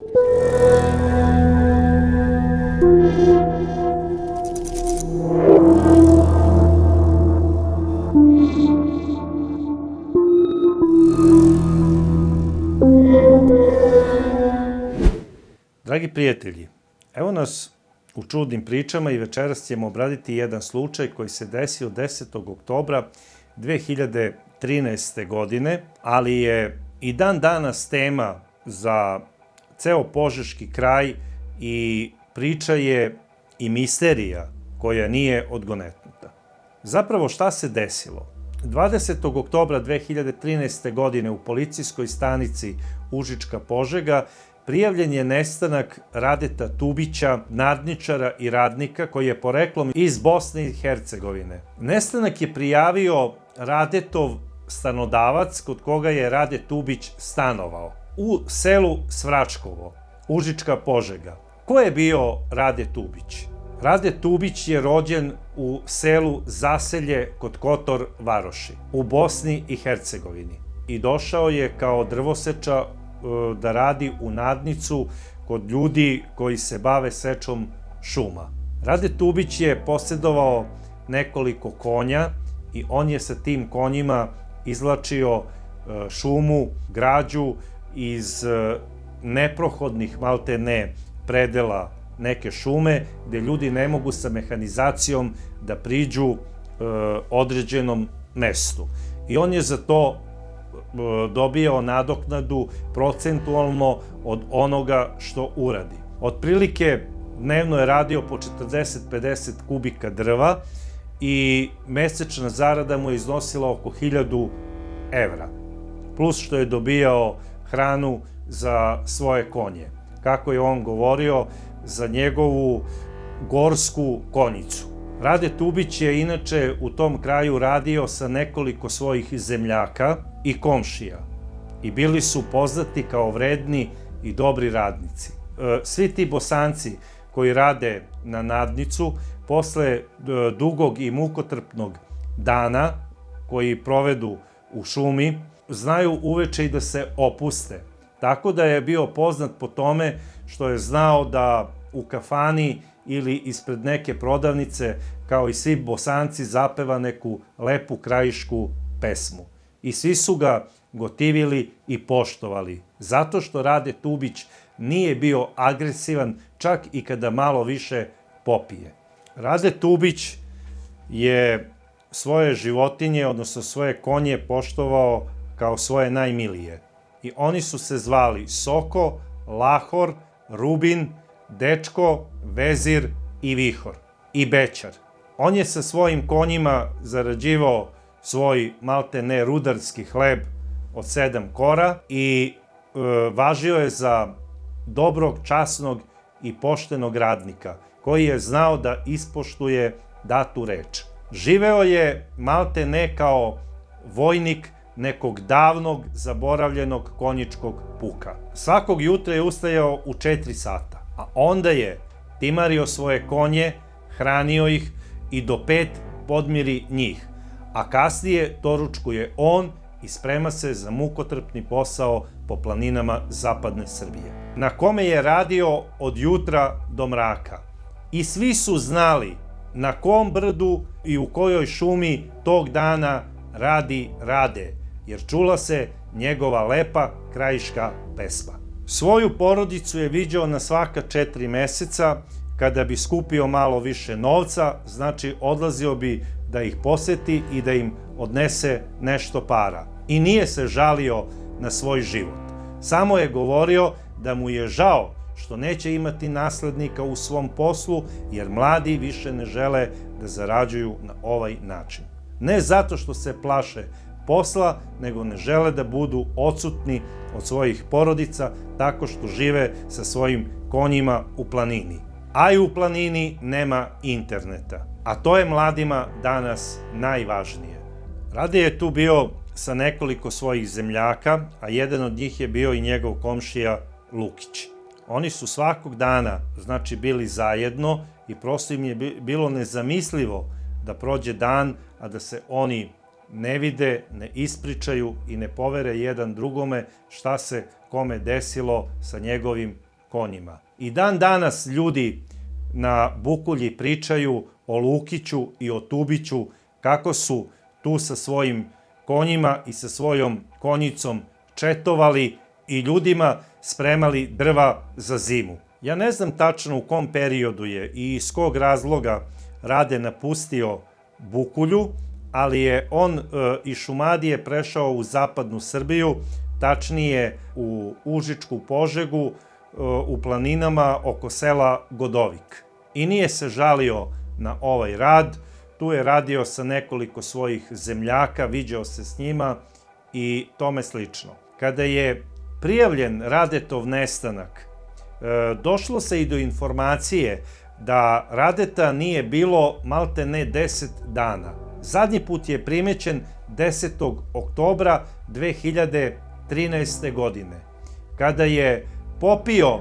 Dragi prijatelji, evo nas u čudnim pričama i večeras ćemo obraditi jedan slučaj koji se desio 10. oktobra 2013. godine, ali je i dan danas tema za ceo Požeški kraj i priča je i misterija koja nije odgonetnuta. Zapravo šta se desilo? 20. oktobra 2013. godine u policijskoj stanici Užička Požega prijavljen je nestanak Radeta Tubića, nadničara i radnika koji je poreklom iz Bosne i Hercegovine. Nestanak je prijavio Radetov stanodavac kod koga je Rade Tubić stanovao u selu Svračkovo, Užička Požega. Ko je bio Rade Tubić? Rade Tubić je rođen u selu Zaselje kod Kotor Varoši u Bosni i Hercegovini i došao je kao drvoseča da radi u nadnicu kod ljudi koji se bave sečom šuma. Rade Tubić je posjedovao nekoliko konja i on je sa tim konjima izvlačio šumu, građu iz neprohodnih maltene predela neke šume gde ljudi ne mogu sa mehanizacijom da priđu određenom mestu. I on je za to dobijao nadoknadu procentualno od onoga što uradi. Otprilike dnevno je radio po 40-50 kubika drva i mesečna zarada mu je iznosila oko 1000 evra. Plus što je dobijao hranu za svoje konje. Kako je on govorio, za njegovu gorsku konjicu. Rade Tubić je inače u tom kraju radio sa nekoliko svojih zemljaka i komšija i bili su poznati kao vredni i dobri radnici. Svi ti Bosanci koji rade na nadnicu, posle dugog i mukotrpnog dana koji provedu u šumi, znaju uveče i da se opuste. Tako da je bio poznat po tome što je znao da u kafani ili ispred neke prodavnice, kao i svi Bosanci, zapeva neku lepu krajišku pesmu. I svi su ga gotivili i poštovali, zato što Rade Tubić nije bio agresivan čak i kada malo više popije. Rade Tubić je svoje životinje, odnosno svoje konje, poštovao kao svoje najmilije. I oni su se zvali Soko, Lahor, Rubin, Dečko, Vezir i Vihor i Bećar. On je sa svojim konjima zarađivao svoj maltene rudarski hleb od 7 kora i važio je za dobrog, časnog i poštenog radnika koji je znao da ispoštuje datu reč. Živeo je maltene kao vojnik nekog davnog zaboravljenog konjičkog puka. Svakog jutra je ustajao u 4 sata, a onda je timario svoje konje, hranio ih i do 5 podmiri njih, a kasnije doručkuje on i sprema se za mukotrpni posao po planinama zapadne Srbije, na kome je radio od jutra do mraka. I svi su znali na kom brdu i u kojoj šumi tog dana radi Rade, jer čula se njegova lepa krajiška pesma. Svoju porodicu je viđao na svaka 4 meseca, kada bi skupio malo više novca, znači odlazio bi da ih poseti i da im odnese nešto para. I nije se žalio na svoj život. Samo je govorio da mu je žao što neće imati naslednika u svom poslu, jer mladi više ne žele da zarađuju na ovaj način. Ne zato što se plaše posla, nego ne žele da budu odsutni od svojih porodica tako što žive sa svojim konjima u planini. A i u planini nema interneta, a to je mladima danas najvažnije. Rade je tu bio sa nekoliko svojih zemljaka, a jedan od njih je bio i njegov komšija Lukić. Oni su svakog dana, znači, bili zajedno i prosto im je bilo nezamislivo da prođe dan, a da se oni ne vide, ne ispričaju i ne povere jedan drugome šta se kome desilo sa njegovim konjima. I dan danas ljudi na Bukulji pričaju o Lukiću i o Tubiću kako su tu sa svojim konjima i sa svojom konjicom četovali i ljudima spremali drva za zimu. Ja ne znam tačno u kom periodu je i iz kog razloga Rade napustio Bukulju, ali je on iz Šumadije prešao u zapadnu Srbiju, tačnije u Užičku Požegu, u planinama oko sela Godovik. I nije se žalio na ovaj rad, tu je radio sa nekoliko svojih zemljaka, viđao se s njima i tome slično. Kada je prijavljen Radetov nestanak, došlo se i do informacije da Radeta nije bilo malte ne 10 dana. Zadnji put je primećen 10. oktobra 2013. godine, kada je popio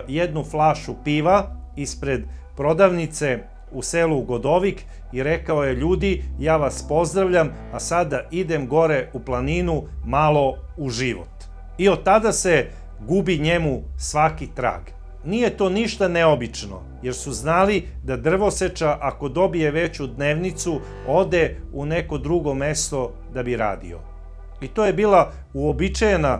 jednu flašu piva ispred prodavnice u selu Godovik i rekao je: ljudi, ja vas pozdravljam, a sada idem gore u planinu malo u život. I od tada se gubi njemu svaki trag. Nije to ništa neobično, jer su znali da drvoseča, ako dobije veću dnevnicu, ode u neko drugo mesto da bi radio. I to je bila uobičajena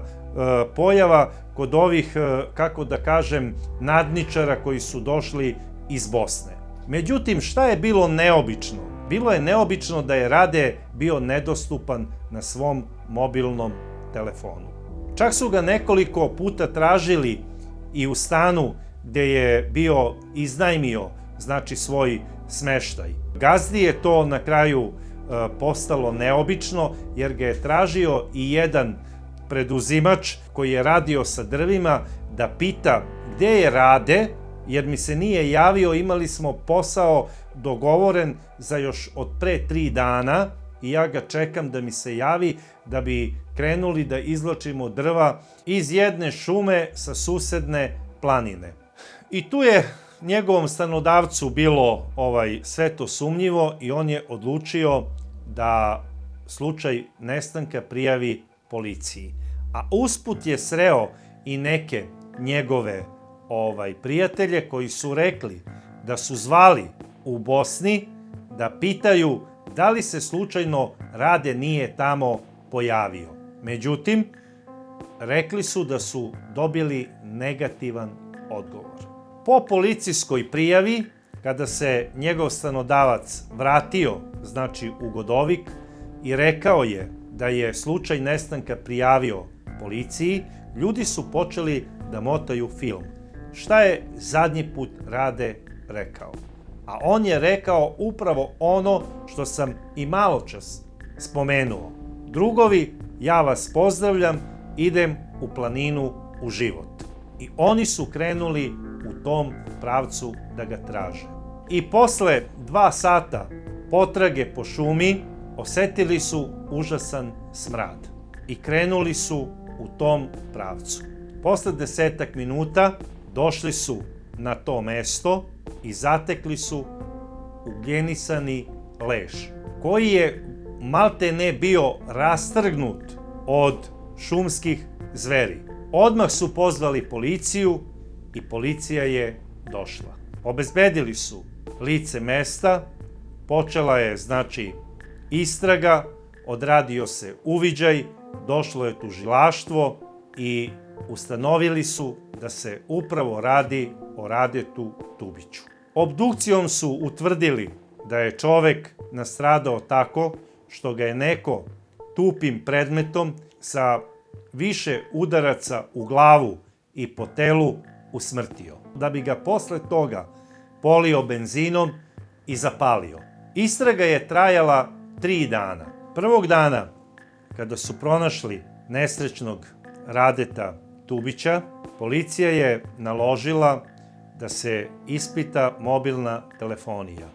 pojava kod ovih, kako da kažem, nadničara koji su došli iz Bosne. Međutim, šta je bilo neobično? Bilo je neobično da je Rade bio nedostupan na svom mobilnom telefonu. Čak su ga nekoliko puta tražili i u stanu gde je bio iznajmio, znači svoj smeštaj. Gazdi je to na kraju postalo neobično, jer ga je tražio i jedan preduzimač koji je radio sa drvima da pita gde je Rade, jer mi se nije javio, imali smo posao dogovoren za još od pre 3 dana i ja ga čekam da mi se javi da bi krenuli da izvlačimo drva iz jedne šume sa susedne planine. I tu je njegovom stanodavcu bilo sve to sumnjivo i on je odlučio da slučaj nestanka prijavi policiji. A usput je sreo i neke njegove prijatelje koji su rekli da su zvali u Bosni da pitaju da li se slučajno Rade nije tamo pojavio. Međutim, rekli su da su dobili negativan odgovor. Po policijskoj prijavi, kada se njegov stanodavac vratio, znači u Godovik, i rekao je da je slučaj nestanka prijavio policiji, ljudi su počeli da motaju film. Šta je zadnji put Rade rekao? A on je rekao upravo ono što sam i maločas spomenuo. Drugovi, ja vas pozdravljam, idem u planinu u život. I oni su krenuli u tom pravcu da ga traže. I posle 2 sata potrage po šumi osetili su užasan smrad i krenuli su u tom pravcu. Posle 10 minuta došli su na to mesto i zatekli su ugljenisani leš, koji je malte ne bio rastrgnut od šumskih zveri. Odmah su pozvali policiju i policija je došla. Obezbedili su lice mesta, počela je, znači, istraga, odradio se uviđaj, došlo je tužilaštvo i ustanovili su da se upravo radi o Radetu Tubiću. Obdukcijom su utvrdili da je čovek nastradao tako što ga je neko tupim predmetom sa više udaraca u glavu i po telu usmrtio, da bi ga posle toga polio benzinom i zapalio. Istraga je trajala 3 dana. Prvog dana, kada su pronašli nesrećnog Radeta Tubića, policija je naložila da se ispita mobilna telefonija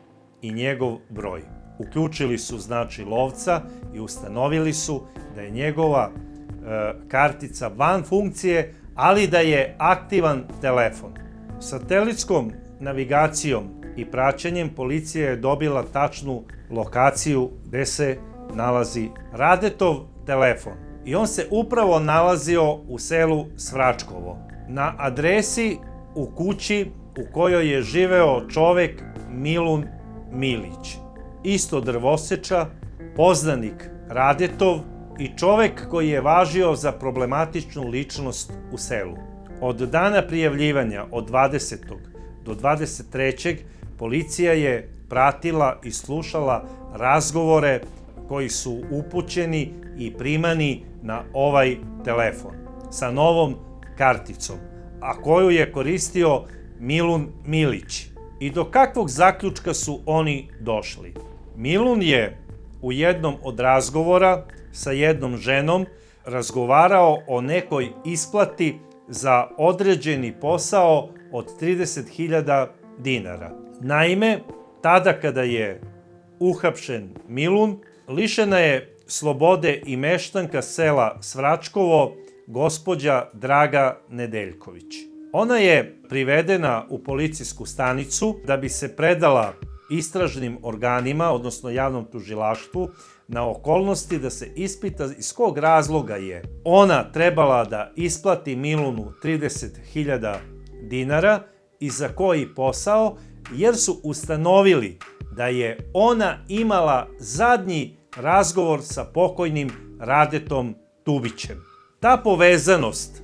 i njegov broj. Uključili su, znači, lovca i ustanovili su da je njegova kartica van funkcije, ali da je aktivan telefon. Satelitskom navigacijom i praćenjem policija je dobila tačnu lokaciju gde se nalazi Radetov telefon. I on se upravo nalazio u selu Svračkovo. na adresi u kući u kojoj je živeo čovek Milun Milić, isto drvoseča, poznanik Radetov i čovek koji je važio za problematičnu ličnost u selu. Od dana prijavljivanja od 20. do 23. policija je pratila i slušala razgovore koji su upućeni i primani na ovaj telefon sa novom karticom, a koju je koristio Milun Milić. I do kakvog zaključka su oni došli? Milun je u jednom od razgovora sa jednom ženom razgovarao o nekoj isplati za određeni posao od 30.000 dinara. Naime, tada kada je uhapšen Milun, lišena je slobode i meštanka sela Svračkovo, gospođa Draga Nedeljković. Ona je privedena u policijsku stanicu da bi se predala istražnim organima, odnosno javnom tužilaštvu, na okolnosti da se ispita iz kog razloga je ona trebala da isplati Milunu 30.000 dinara i za koji posao, jer su ustanovili da je ona imala zadnji razgovor sa pokojnim Radetom Tubićem. Ta povezanost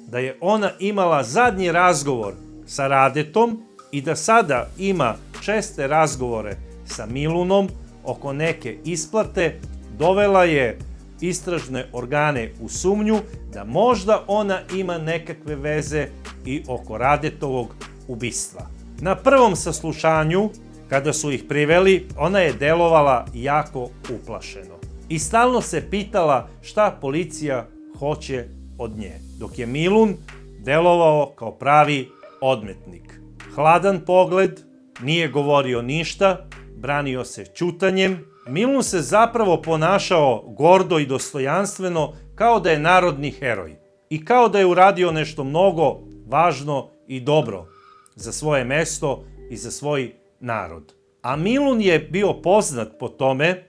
da je ona imala zadnji razgovor sa Radetom i da sada ima česte razgovore sa Milunom oko neke isplate, dovela je istražne organe u sumnju da možda ona ima nekakve veze i oko Radetovog ubistva. Na prvom saslušanju, kada su ih priveli, ona je delovala jako uplašeno i stalno se pitala šta policija hoće od nje, dok je Milun delovao kao pravi odmetnik. Hladan pogled, nije govorio ništa, branio se ćutanjem. Milun se zapravo ponašao gordo i dostojanstveno, kao da je narodni heroj i kao da je uradio nešto mnogo važno i dobro za svoje mesto i za svoj narod. A Milun je bio poznat po tome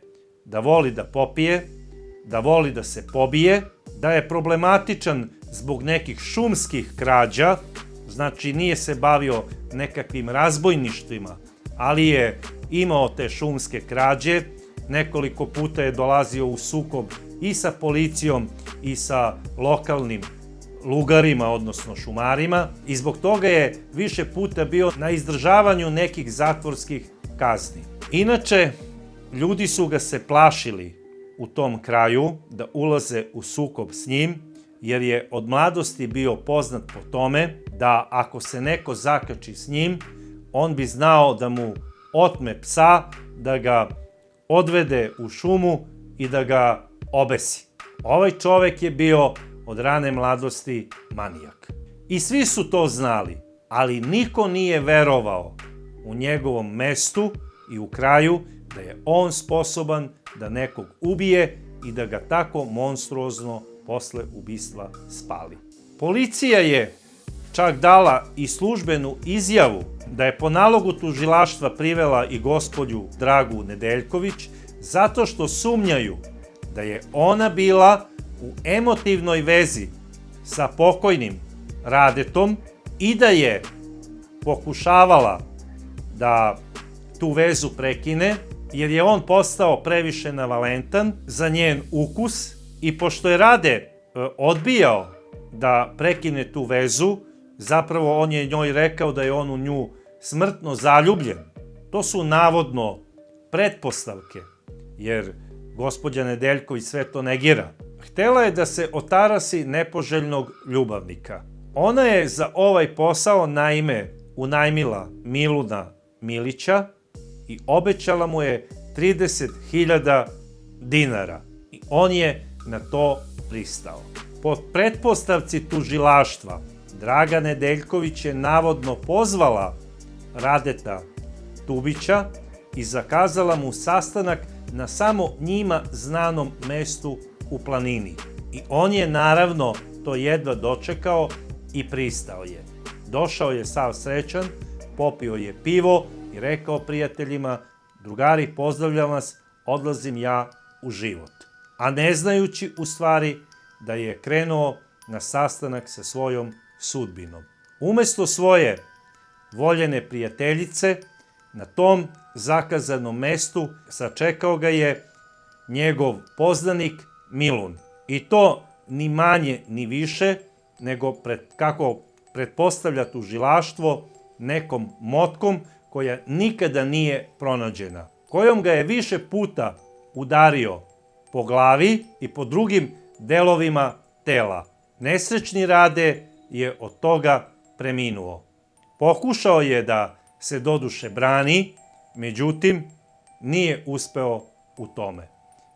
da voli da popije, da voli da se pobije, da je problematičan zbog nekih šumskih krađa, znači nije se bavio nekakvim razbojništvima, ali je imao te šumske krađe, nekoliko puta je dolazio u sukob i sa policijom i sa lokalnim lugarima, odnosno šumarima, i zbog toga je više puta bio na izdržavanju nekih zatvorskih kazni. Inače, ljudi su ga se plašili u tom kraju da ulaze u sukob s njim, jer je od mladosti bio poznat po tome da ako se neko zakači s njim, on bi znao da mu otme psa, da ga odvede u šumu i da ga obesi. Ovaj čovek je bio od rane mladosti manijak. I svi su to znali, ali niko nije verovao u njegovom mestu i u kraju da je on sposoban da nekog ubije i da ga tako monstruozno posle ubistva spali. Policija je čak dala i službenu izjavu da je po nalogu tužilaštva privela i gospođu Dragu Nedeljković zato što sumnjaju da je ona bila u emotivnoj vezi sa pokojnim Radetom i da je pokušavala da tu vezu prekine, jer je on postao previše navalentan za njen ukus i pošto je Rade odbijao da prekine tu vezu, zapravo on je njoj rekao da je on u nju smrtno zaljubljen. To su navodno pretpostavke, jer gospođa Nedeljković sve to negira. Htela je da se otarasi nepoželjnog ljubavnika. Ona je za ovaj posao naime unajmila Miluna Milića i obećala mu je 30.000 dinara. I on je na to pristao. Po pretpostavci tužilaštva, Draga Nedeljković je navodno pozvala Radeta Tubića i zakazala mu sastanak na samo njima znanom mestu u planini. I on je naravno to jedva dočekao i pristao je. Došao je sav srećan, popio je pivo i rekao prijateljima: drugari, pozdravljam vas, odlazim ja u život. A ne znajući u stvari da je krenuo na sastanak sa svojom sudbinom. Umesto svoje voljene prijateljice, na tom zakazanom mestu sačekao ga je njegov poznanik Milun. I to ni manje ni više nego, kako pretpostavlja tužilaštvo, nekom motkom koja nikada nije pronađena, kojom ga je više puta udario po glavi i po drugim delovima tela. Nesrećni Rade je od toga preminuo. Pokušao je da se doduše brani, međutim nije uspeo u tome.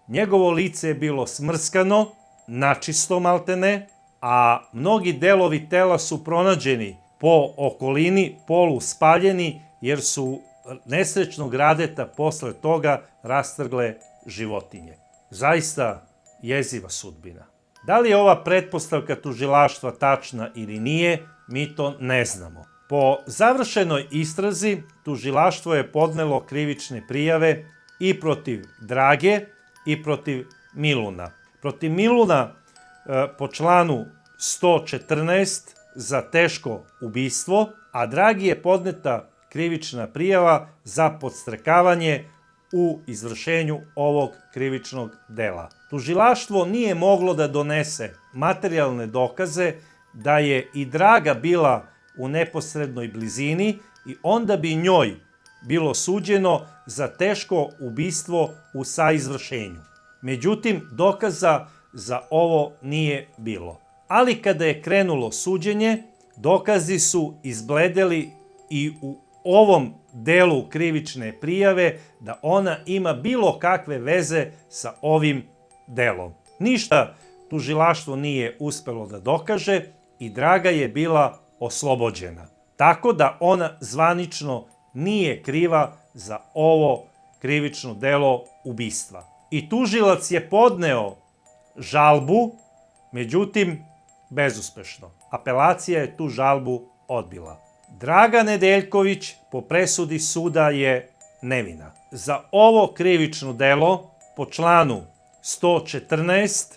Njegovo lice je bilo smrskano, načisto maltene, a mnogi delovi tela su pronađeni po okolini, polu spaljeni, jer su nesrećnog Radeta posle toga rastrgle životinje. Zaista jeziva sudbina. Da li je ova pretpostavka tužilaštva tačna ili nije, mi to ne znamo. Po završenoj istrazi, tužilaštvo je podnelo krivične prijave i protiv Drage i protiv Miluna. Protiv Miluna po članu 114 za teško ubistvo, a Dragi je podneta krivična prijava za podstrekavanje u izvršenju ovog krivičnog dela. Tužilaštvo nije moglo da donese materijalne dokaze da je i Draga bila u neposrednoj blizini i onda bi njoj bilo suđeno za teško ubistvo u saizvršenju. Međutim, dokaza za ovo nije bilo. Ali kada je krenulo suđenje, dokazi su izbledeli i u ovom delu krivične prijave da ona ima bilo kakve veze sa ovim delom. Ništa tužilaštvo nije uspelo da dokaže i Draga je bila oslobođena. Tako da ona zvanično nije kriva za ovo krivično delo ubistva. I tužilac je podneo žalbu, međutim bezuspešno. Apelacija je tu žalbu odbila. Draga Nedeljković po presudi suda je nevina. Za ovo krivično delo po članu 114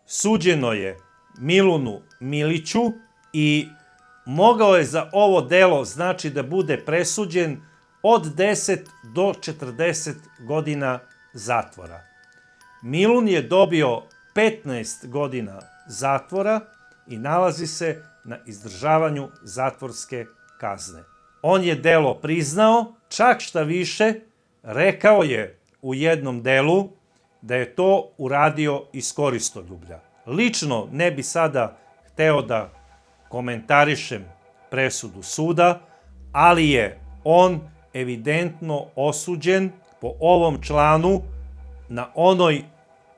suđeno je Milunu Miliću i mogao je za ovo delo, znači, da bude presuđen od 10 do 40 godina zatvora. Milun je dobio 15 godina zatvora i nalazi se na izdržavanju zatvorske kazne. On je delo priznao, čak šta više, rekao je u jednom delu da je to uradio iz koristoljublja. Lično ne bi sada hteo da komentarišem presudu suda, ali je on evidentno osuđen po ovom članu na onoj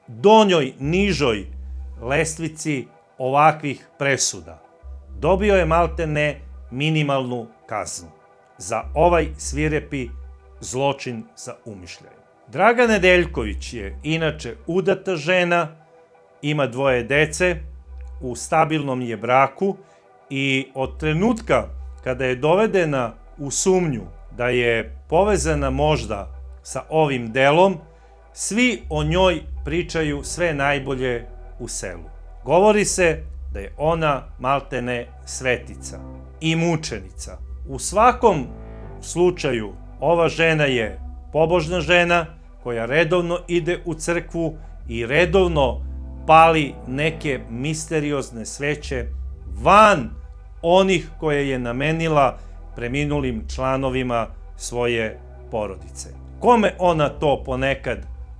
donjoj, nižoj lestvici ovakvih presuda. Dobio je maltene minimalnu kaznu za ovaj svirepi zločin sa umišljajem. Draga Nedeljković je inače udata žena, ima 2 dece, u stabilnom je braku i od trenutka kada je dovedena u sumnju da je povezana možda sa ovim delom, svi o njoj pričaju sve najbolje u selu. Govori se da je ona maltene svetica i mučenica. U svakom slučaju ova žena je pobožna žena koja redovno ide u crkvu i redovno pali neke misteriozne sveće van onih koje je namenila preminulim članovima svoje porodice. Kome ona to ponekad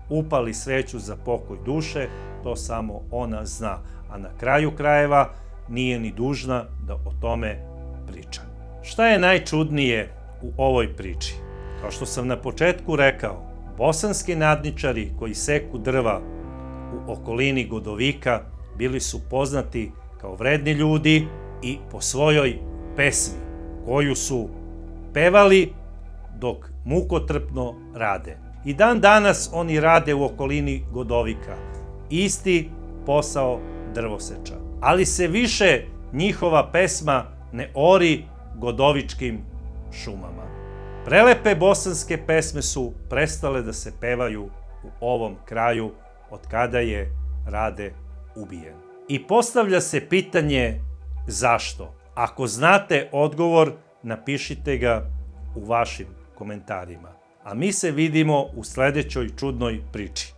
upali sveću za pokoj duše, to samo ona zna, a na kraju krajeva nije ni dužna da o tome priča. Šta je najčudnije u ovoj priči? Kao što sam na početku rekao, bosanski nadničari koji seku drva u okolini Godovika bili su poznati kao vredni ljudi i po svojoj pesmi koju su pevali dok mukotrpno rade. I dan danas oni rade u okolini Godovika. Isti posao drvoseča. Ali se više njihova pesma ne ori godovičkim šumama. Prelepe bosanske pesme su prestale da se pevaju u ovom kraju od kada je Rade ubijen. I postavlja se pitanje zašto? Ako znate odgovor, napišite ga u vašim komentarima. A mi se vidimo u sledećoj čudnoj priči.